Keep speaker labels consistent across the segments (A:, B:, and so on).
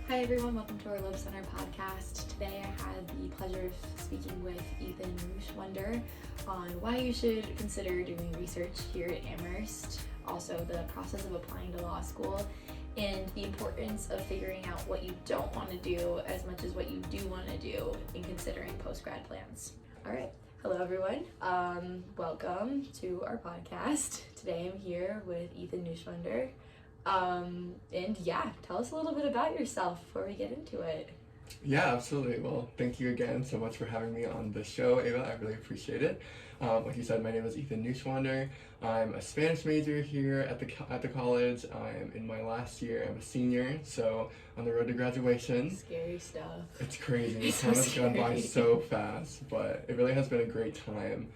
A: Hi everyone, welcome to our Loeb Center podcast. Today I had the pleasure of speaking with Ethan Neuschwander on why you should consider doing research here at Amherst, also the process of applying to law school, and the importance of figuring out what you don't want to do as much as what you do want to do in considering post-grad plans. All right, hello everyone. Welcome to our podcast. Today I'm here with Ethan Neuschwander. And yeah, tell us a little bit about yourself before we get into it.
B: Yeah, absolutely. Well, thank you again so much for having me on the show, Ava. I really appreciate it. Like you said, my name is Ethan Neuschwander. I'm a Spanish major here at the college. I'm in my last year. I'm a senior, so on the road to graduation.
A: Scary stuff.
B: It's crazy.
A: It's
B: Time
A: so
B: has gone by
A: scary.
B: so fast, but it really has been a great time.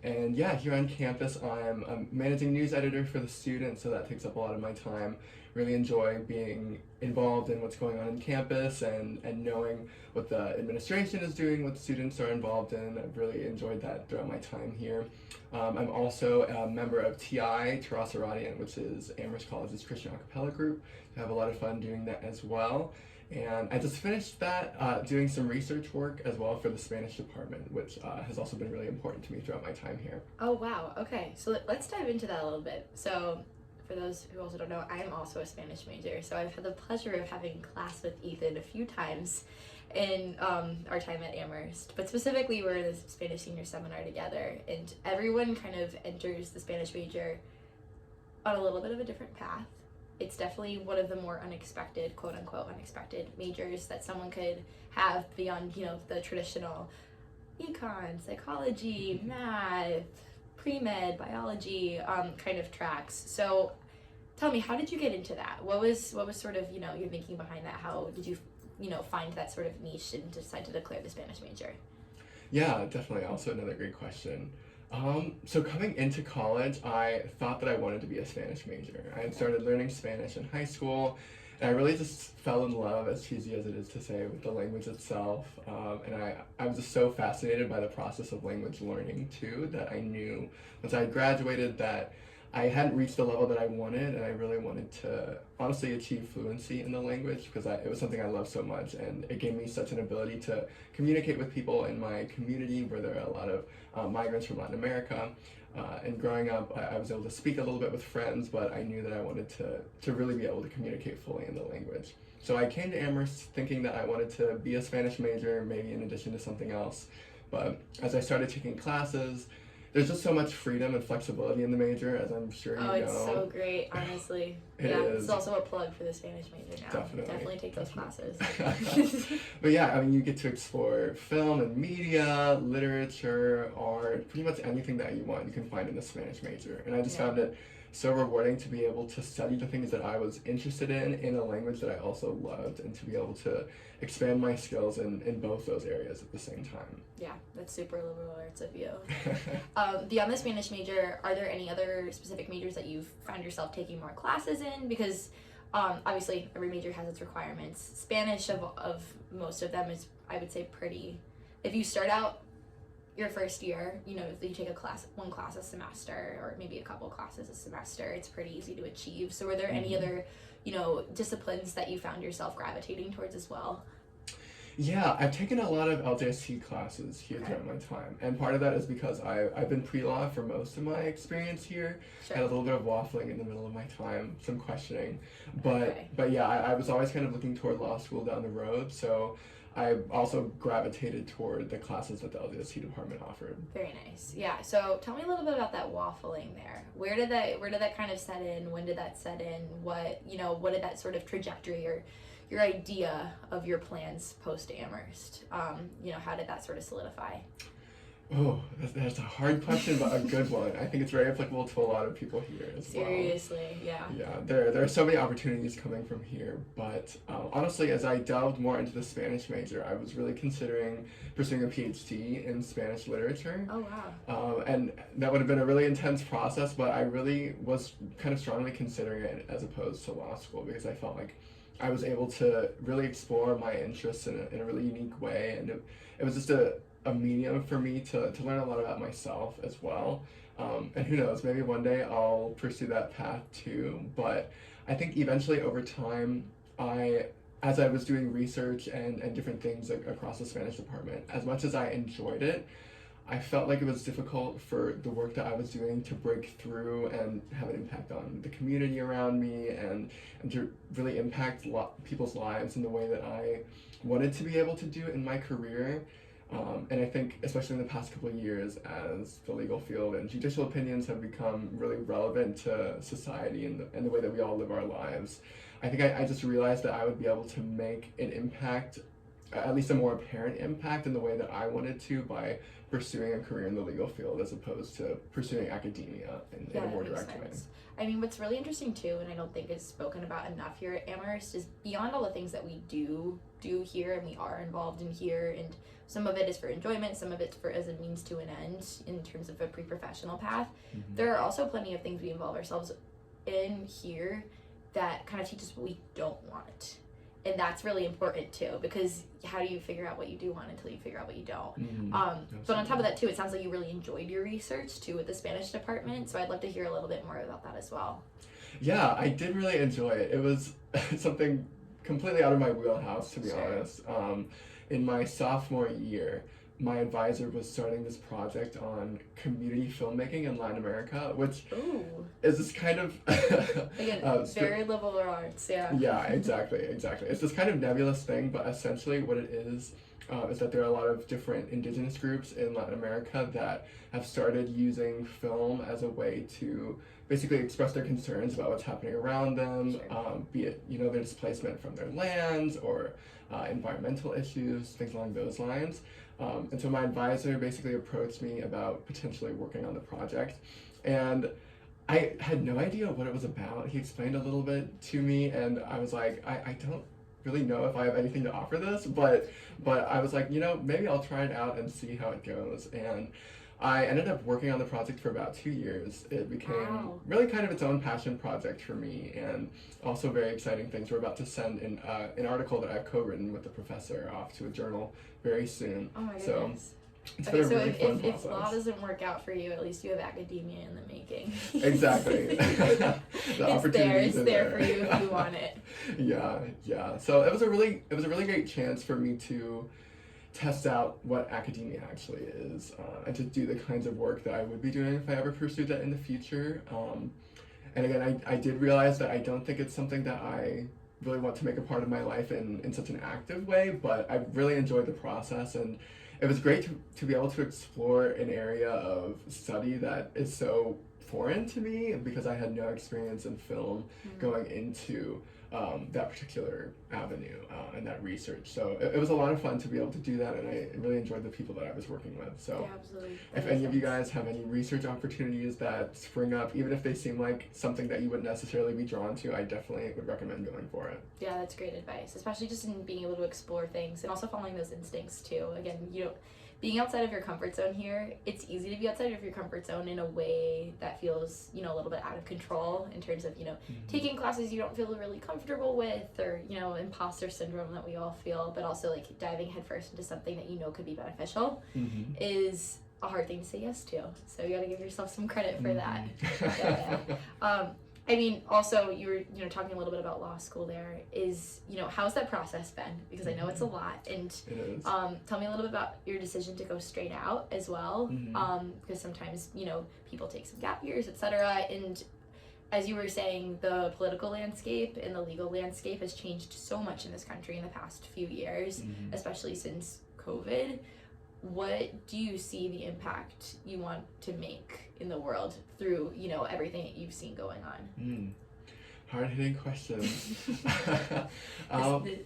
B: And yeah, here on campus, I'm a managing news editor for the Student, so that takes up a lot of my time. Really enjoy being involved in what's going on in campus and knowing what the administration is doing, what students are involved in. I've really enjoyed that throughout my time here. I'm also a member of TI, Terras Irradient, which is Amherst College's Christian a cappella group. I have a lot of fun doing that as well. And I just finished that doing some research work as well for the Spanish department, which has also been really important to me throughout my time here.
A: Oh wow, okay, so let's dive into that a little bit. So for those who also don't know, I'm also a Spanish major, so I've had the pleasure of having class with Ethan a few times in our time at Amherst, but specifically we're in the Spanish senior seminar together, and everyone kind of enters the Spanish major on a little bit of a different path. It's definitely one of the more unexpected, quote unquote, unexpected majors that someone could have beyond, the traditional econ, psychology, math, pre-med, biology kind of tracks. So tell me, how did you get into that? What was sort of, your thinking behind that? How did you, find that sort of niche and decide to declare the Spanish major?
B: Yeah, definitely. Also another great question. So coming into college, I thought that I wanted to be a Spanish major. I had started learning Spanish in high school, and I really just fell in love, as cheesy as it is to say, with the language itself. And I was just so fascinated by the process of language learning, too, that I knew once I had graduated that I hadn't reached the level that I wanted, and I really wanted to honestly achieve fluency in the language because it was something I loved so much, and it gave me such an ability to communicate with people in my community where there are a lot of migrants from Latin America. And growing up, I was able to speak a little bit with friends, but I knew that I wanted to really be able to communicate fully in the language. So I came to Amherst thinking that I wanted to be a Spanish major, maybe in addition to something else. But as I started taking classes, there's just so much freedom and flexibility in the major, as I'm sure you know.
A: Oh, it's so great, honestly.
B: It
A: yeah,
B: is.
A: It's also a plug for the Spanish major now. Definitely take those classes.
B: But yeah, I mean, you get to explore film and media, literature, art, pretty much anything that you want you can find in the Spanish major. And I just found it so rewarding to be able to study the things that I was interested in a language that I also loved, and to be able to expand my skills in both those areas at the same time.
A: Yeah, that's super liberal arts of you. Beyond the Spanish major, are there any other specific majors that you've found yourself taking more classes in? Because obviously every major has its requirements. Spanish of most of them is, I would say, pretty. If you start out your first year, if you take one class a semester, or maybe a couple classes a semester, it's pretty easy to achieve. So were there any other, disciplines that you found yourself gravitating towards as well?
B: Yeah, I've taken a lot of LJC classes here throughout my time, and part of that is because I've been pre-law for most of my experience here.
A: Sure.
B: I had a little bit of waffling in the middle of my time, some questioning, but yeah, I was always kind of looking toward law school down the road, so I also gravitated toward the classes that the LJC department offered.
A: Very nice. Yeah. So tell me a little bit about that waffling there. Where did that kind of set in? When did that set in? What did that sort of trajectory or your idea of your plans post Amherst? How did that sort of solidify?
B: Oh, that's a hard question, but a good one. I think it's very applicable to a lot of people here as well.
A: Seriously, yeah.
B: Yeah, there are so many opportunities coming from here, but honestly, as I delved more into the Spanish major, I was really considering pursuing a PhD in Spanish literature.
A: Oh, wow.
B: And that would have been a really intense process, but I really was kind of strongly considering it as opposed to law school, because I felt like I was able to really explore my interests in a really unique way, and it was just a medium for me to learn a lot about myself as well. And who knows, maybe one day I'll pursue that path too. But I think eventually over time, I as I was doing research and different things across the Spanish department, as much as I enjoyed it, I felt like it was difficult for the work that I was doing to break through and have an impact on the community around me, and to really impact people's lives in the way that I wanted to be able to do in my career. And I think, especially in the past couple of years, as the legal field and judicial opinions have become really relevant to society and the way that we all live our lives, I think I just realized that I would be able to make an impact, at least a more apparent impact, in the way that I wanted to by pursuing a career in the legal field as opposed to pursuing academia in a more direct way.
A: I mean, what's really interesting too, and I don't think is spoken about enough here at Amherst, is beyond all the things that we do here and we are involved in here, and some of it is for enjoyment, some of it's for as a means to an end in terms of a pre-professional path. Mm-hmm. There are also plenty of things we involve ourselves in here that kind of teach us what we don't want. And that's really important too, because how do you figure out what you do want until you figure out what you don't? But on top of that too, it sounds like you really enjoyed your research too with the Spanish department, so I'd love to hear a little bit more about that as well.
B: Yeah, I did really enjoy it. It was something completely out of my wheelhouse, to be honest. In my sophomore year, my advisor was starting this project on community filmmaking in Latin America, which is this kind of
A: again, very liberal arts, yeah.
B: Yeah, exactly. It's this kind of nebulous thing, but essentially what it is that there are a lot of different indigenous groups in Latin America that have started using film as a way to basically express their concerns about what's happening around them, be it their displacement from their lands or environmental issues, things along those lines. And so my advisor basically approached me about potentially working on the project, and I had no idea what it was about. He explained a little bit to me, and I was like, I don't really know if I have anything to offer this, but I was like, maybe I'll try it out and see how it goes. And I ended up working on the project for about 2 years. It became really kind of its own passion project for me, and also very exciting things. We're about to send an article that I've co-written with the professor off to a journal very soon.
A: Oh my goodness.
B: So it's been a really fun process.
A: If law doesn't work out for you, at least you have academia in the making.
B: Exactly.
A: It's there for you if you want it.
B: Yeah. So it was a really great chance for me to test out what academia actually is, and to do the kinds of work that I would be doing if I ever pursued that in the future. And again, I did realize that I don't think it's something that I really want to make a part of my life in such an active way, but I really enjoyed the process, and it was great to be able to explore an area of study that is so foreign to me, because I had no experience in film going into that particular avenue and that research. So it was a lot of fun to be able to do that, and I really enjoyed the people that I was working with. So
A: absolutely.
B: If any of you guys have any research opportunities that spring up, even if they seem like something that you wouldn't necessarily be drawn to, I definitely would recommend going for it.
A: Yeah, that's great advice, especially just in being able to explore things and also following those instincts too. Again, being outside of your comfort zone here, it's easy to be outside of your comfort zone in a way that feels, a little bit out of control in terms of, taking classes you don't feel really comfortable with, or, imposter syndrome that we all feel, but also like diving headfirst into something that could be beneficial is a hard thing to say yes to. So you gotta give yourself some credit for that. Yeah. I mean, also, you were, talking a little bit about law school there. How's that process been? Because I know it's a lot. And
B: it is.
A: Tell me a little bit about your decision to go straight out as well. Because sometimes, people take some gap years, etc. And as you were saying, the political landscape and the legal landscape has changed so much in this country in the past few years, especially since COVID. What do you see the impact you want to make in the world through, everything that you've seen going on?
B: Hard-hitting questions.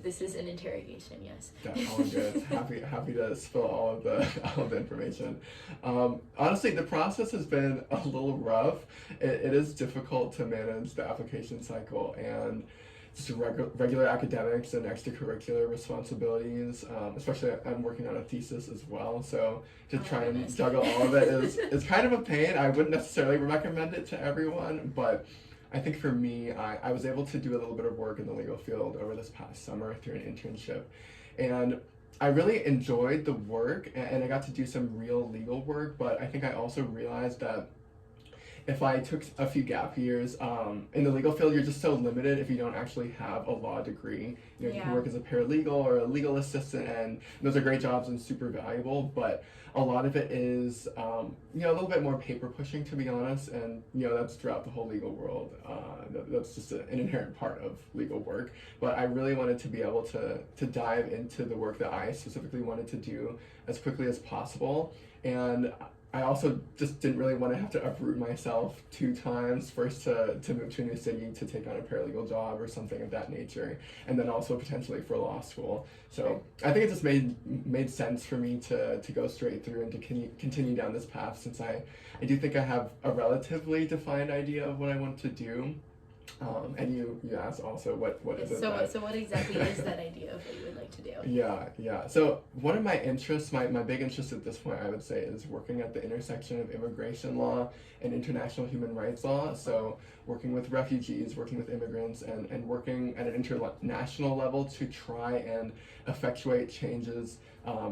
A: This is an interrogation, yes.
B: All good. Happy to spill all of the information. Honestly, the process has been a little rough. It is difficult to manage the application cycle and just regular academics and extracurricular responsibilities, especially I'm working on a thesis as well, so to try and juggle all of it is kind of a pain. I wouldn't necessarily recommend it to everyone, but I think for me, I was able to do a little bit of work in the legal field over this past summer through an internship, and I really enjoyed the work, and I got to do some real legal work, but I think I also realized that if I took a few gap years, in the legal field, you're just so limited if you don't actually have a law degree. You know, you can work as a paralegal or a legal assistant, and those are great jobs and super valuable, but a lot of it is, you know, a little bit more paper pushing, to be honest, and, you know, that's throughout the whole legal world. That's just an inherent part of legal work, but I really wanted to be able to dive into the work that I specifically wanted to do as quickly as possible, and I also just didn't really want to have to uproot myself 2 times, first to move to a new city to take on a paralegal job or something of that nature, and then also potentially for law school. So I think it just made sense for me to go straight through and to continue down this path, since I do think I have a relatively defined idea of what I want to do. And you asked also what is it?
A: So what exactly is that idea of what you would like to do?
B: Yeah. So one of my interests, my big interest at this point, I would say, is working at the intersection of immigration law and international human rights law. So working with refugees, working with immigrants, and working at an international level to try and effectuate changes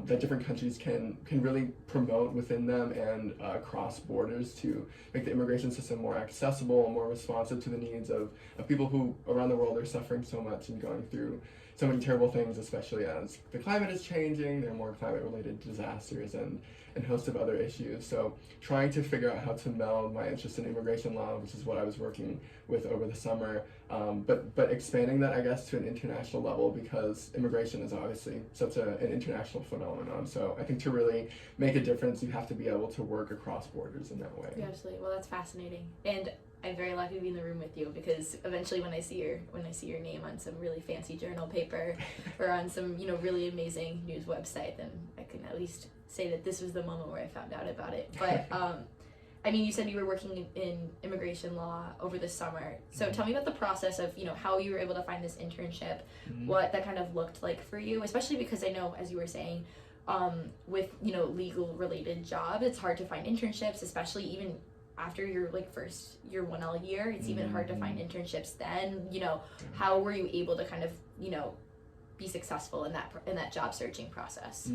B: that different countries can really promote within them and across borders to make the immigration system more accessible, more responsive to the needs of people who around the world are suffering so much and going through so many terrible things, especially as the climate is changing. There are more climate-related disasters and a host of other issues. So trying to figure out how to meld my interest in immigration law, which is what I was working with over the summer, but expanding that, I guess, to an international level, because immigration is obviously such an international phenomenon. So I think to really make a difference, you have to be able to work across borders in that way.
A: Yeah, absolutely. Well, that's fascinating. And I'm very lucky to be in the room with you, because eventually when I see your name on some really fancy journal paper or on some, you know, really amazing news website, then I can at least say that this was the moment where I found out about it. But I mean, you said you were working in immigration law over the summer. So tell me about the process of, you know, how you were able to find this internship, what that kind of looked like for you, especially because I know, as you were saying, with, you know, legal related jobs, it's hard to find internships, especially even after your your 1L year. It's even hard to find internships then. You know, how were you able to kind of, you know, be successful in that job searching process?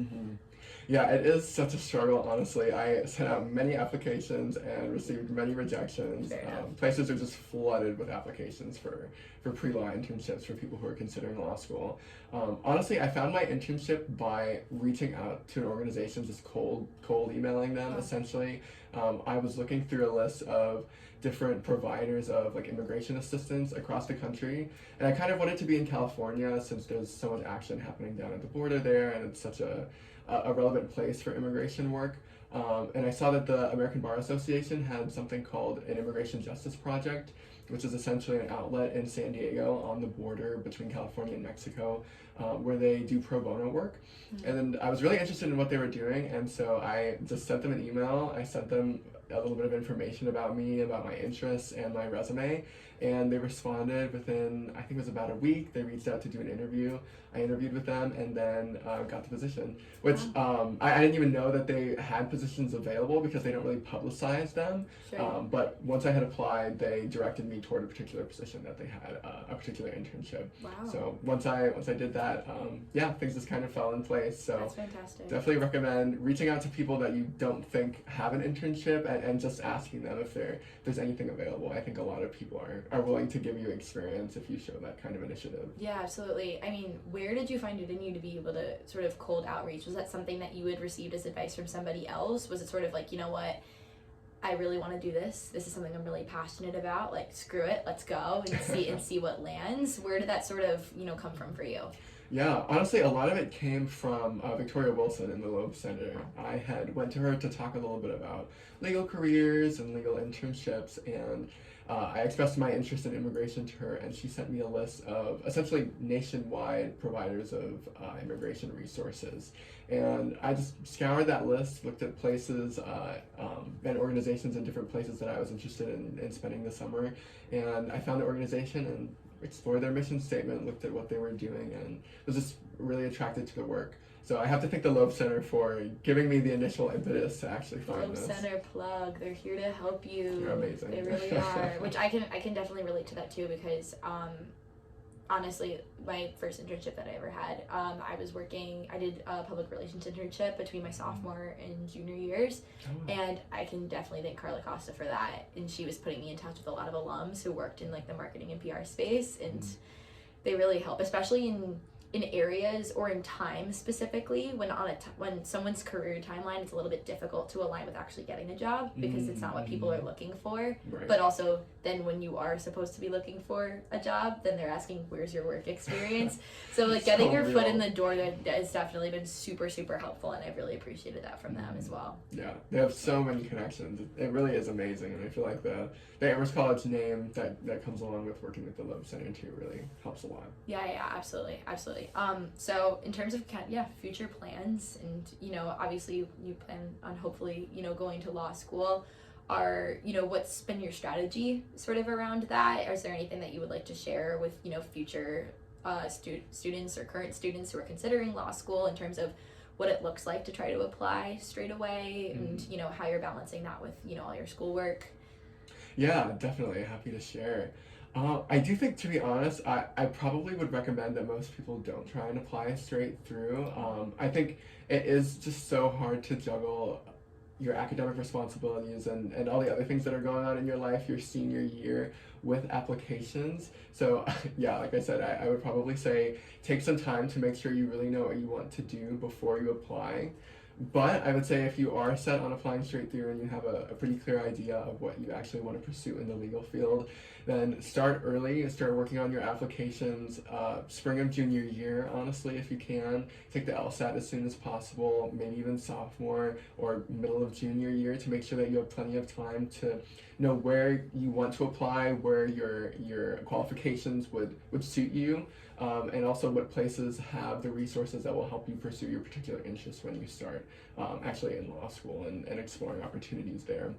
B: Yeah, it is such a struggle, honestly. I sent out many applications and received many rejections. Places are just flooded with applications for pre-law internships for people who are considering law school. Honestly, I found my internship by reaching out to an organization, just cold emailing them, essentially. I was looking through a list of different providers of like immigration assistance across the country, and I kind of wanted to be in California, since there's so much action happening down at the border there, and it's such a relevant place for immigration work. And I saw that the American Bar Association had something called an Immigration Justice Project, which is essentially an outlet in San Diego on the border between California and Mexico, where they do pro bono work. And then I was really interested in what they were doing, and so I just sent them an email. I sent them a little bit of information about me, about my interests and my resume, and they responded within, I think it was about a week. They reached out to do an interview. I interviewed with them and then got the position, which I didn't even know that they had positions available, because they don't really publicize them. But once I had applied, they directed me toward a particular position that they had, a particular internship. So once I did that, things just kind of fell in place. So
A: that's fantastic.
B: Definitely recommend reaching out to people that you don't think have an internship and just asking them if there's anything available. I think a lot of people are willing to give you experience if you show that kind of initiative.
A: Yeah, absolutely. I mean, where did you find it in you to be able to sort of cold outreach? Was that something that you had received as advice from somebody else? Was it sort of like, you know what, I really want to do this. This is something I'm really passionate about. Like, screw it, let's go and see what lands. Where did that sort of, you know, come from for you?
B: Yeah, honestly, a lot of it came from Victoria Wilson in the Loeb Center. I had went to her to talk a little bit about legal careers and legal internships, and I expressed my interest in immigration to her, and she sent me a list of essentially nationwide providers of immigration resources. And I just scoured that list, looked at places and organizations in different places that I was interested in spending the summer, and I found the organization and explored their mission statement, looked at what they were doing, and was just really attracted to the work. So I have to thank the Loeb Center for giving me the initial impetus to actually find this.
A: Loeb Center plug. They're here to help you.
B: They're amazing.
A: They really are. Which I can definitely relate to that too, because honestly, my first internship that I ever had, I did a public relations internship between my sophomore and junior years, and I can definitely thank Carla Costa for that. And she was putting me in touch with a lot of alums who worked in like the marketing and PR space, and they really help, especially in areas or in time specifically when someone's career timeline is a little bit difficult to align with actually getting a job because it's not what people are looking for.
B: Right.
A: But also then when you are supposed to be looking for a job, then they're asking where's your work experience. So like getting your foot in the door, that has definitely been super, super helpful, and I've really appreciated that from them as well.
B: Yeah, they have so many connections. It really is amazing, and I feel like the Amherst College name that comes along with working with the Loeb Center too really helps a lot.
A: Yeah, absolutely. So in terms of future plans, and obviously you plan on hopefully going to law school, what's been your strategy sort of around that? Or is there anything that you would like to share with future students or current students who are considering law school in terms of what it looks like to try to apply straight away, and how you're balancing that with all your schoolwork?
B: Yeah, definitely happy to share. I do think, to be honest, I probably would recommend that most people don't try and apply straight through. I think it is just so hard to juggle your academic responsibilities and all the other things that are going on in your life your senior year with applications. So yeah, like I said, I would probably say take some time to make sure you really know what you want to do before you apply. But I would say if you are set on applying straight through and you have a pretty clear idea of what you actually want to pursue in the legal field, then start early and start working on your applications spring of junior year, honestly, if you can. Take the LSAT as soon as possible, maybe even sophomore or middle of junior year, to make sure that you have plenty of time to know where you want to apply, where your qualifications would suit you. And also what places have the resources that will help you pursue your particular interests when you start actually in law school and exploring opportunities there.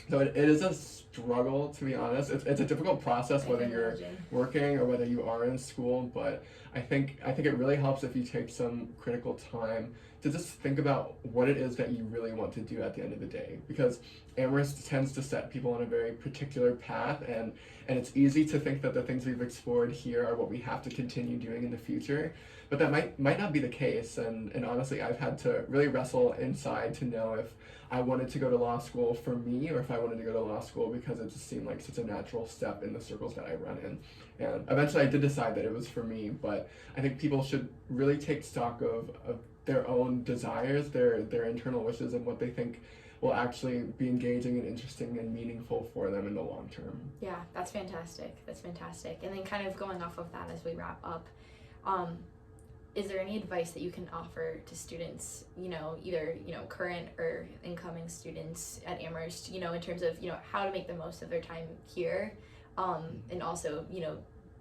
B: So it is a struggle, to be honest. It's a difficult process whether you're working or whether you are in school, but I think it really helps if you take some critical time to just think about what it is that you really want to do at the end of the day, because Amherst tends to set people on a very particular path, and it's easy to think that the things we've explored here are what we have to continue doing in the future, but that might not be the case. And honestly, I've had to really wrestle inside to know if I wanted to go to law school for me, or if I wanted to go to law school because it just seemed like such a natural step in the circles that I run in. And eventually I did decide that it was for me, but I think people should really take stock of their own desires, their internal wishes, and what they think will actually be engaging and interesting and meaningful for them in the long term.
A: Yeah, that's fantastic. And then kind of going off of that as we wrap up, is there any advice that you can offer to students, either, current or incoming students at Amherst, in terms of, how to make the most of their time here, and also,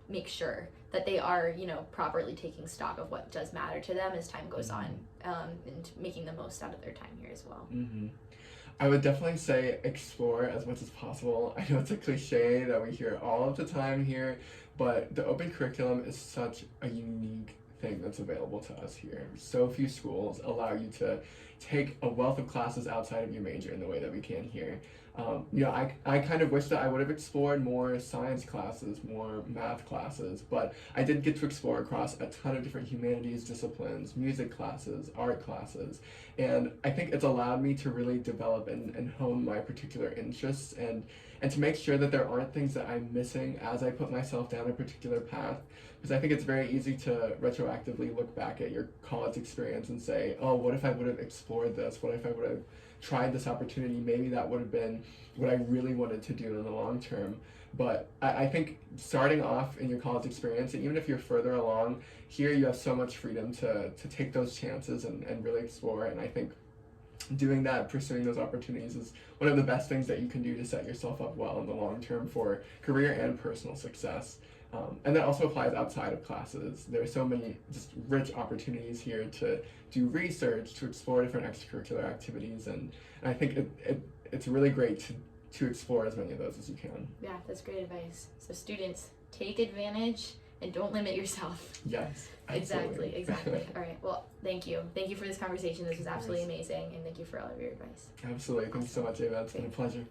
A: make sure that they are, properly taking stock of what does matter to them as time goes on, and making the most out of their time here as well?
B: I would definitely say explore as much as possible. I know it's a cliche that we hear all of the time here, but the open curriculum is such a unique thing that's available to us here. So few schools allow you to take a wealth of classes outside of your major in the way that we can here. I kind of wish that I would have explored more science classes, more math classes, but I did get to explore across a ton of different humanities disciplines, music classes, art classes, and I think it's allowed me to really develop and hone my particular interests and to make sure that there aren't things that I'm missing as I put myself down a particular path. Because I think it's very easy to retroactively look back at your college experience and say, oh, what if I would have explored this? What if I would have tried this opportunity? Maybe that would have been what I really wanted to do in the long term. But I think starting off in your college experience, and even if you're further along, here you have so much freedom to take those chances and really explore. And I think doing that, pursuing those opportunities, is one of the best things that you can do to set yourself up well in the long term for career and personal success. And that also applies outside of classes. There are so many just rich opportunities here to do research, to explore different extracurricular activities, and I think it's really great to explore as many of those as you can.
A: Yeah, that's great advice. So students, take advantage and don't limit yourself.
B: Yes, absolutely.
A: Exactly. All right, well, thank you for this conversation. This was absolutely amazing, and thank you for all of your advice.
B: Absolutely. Thanks so much, Ava. It's been a pleasure.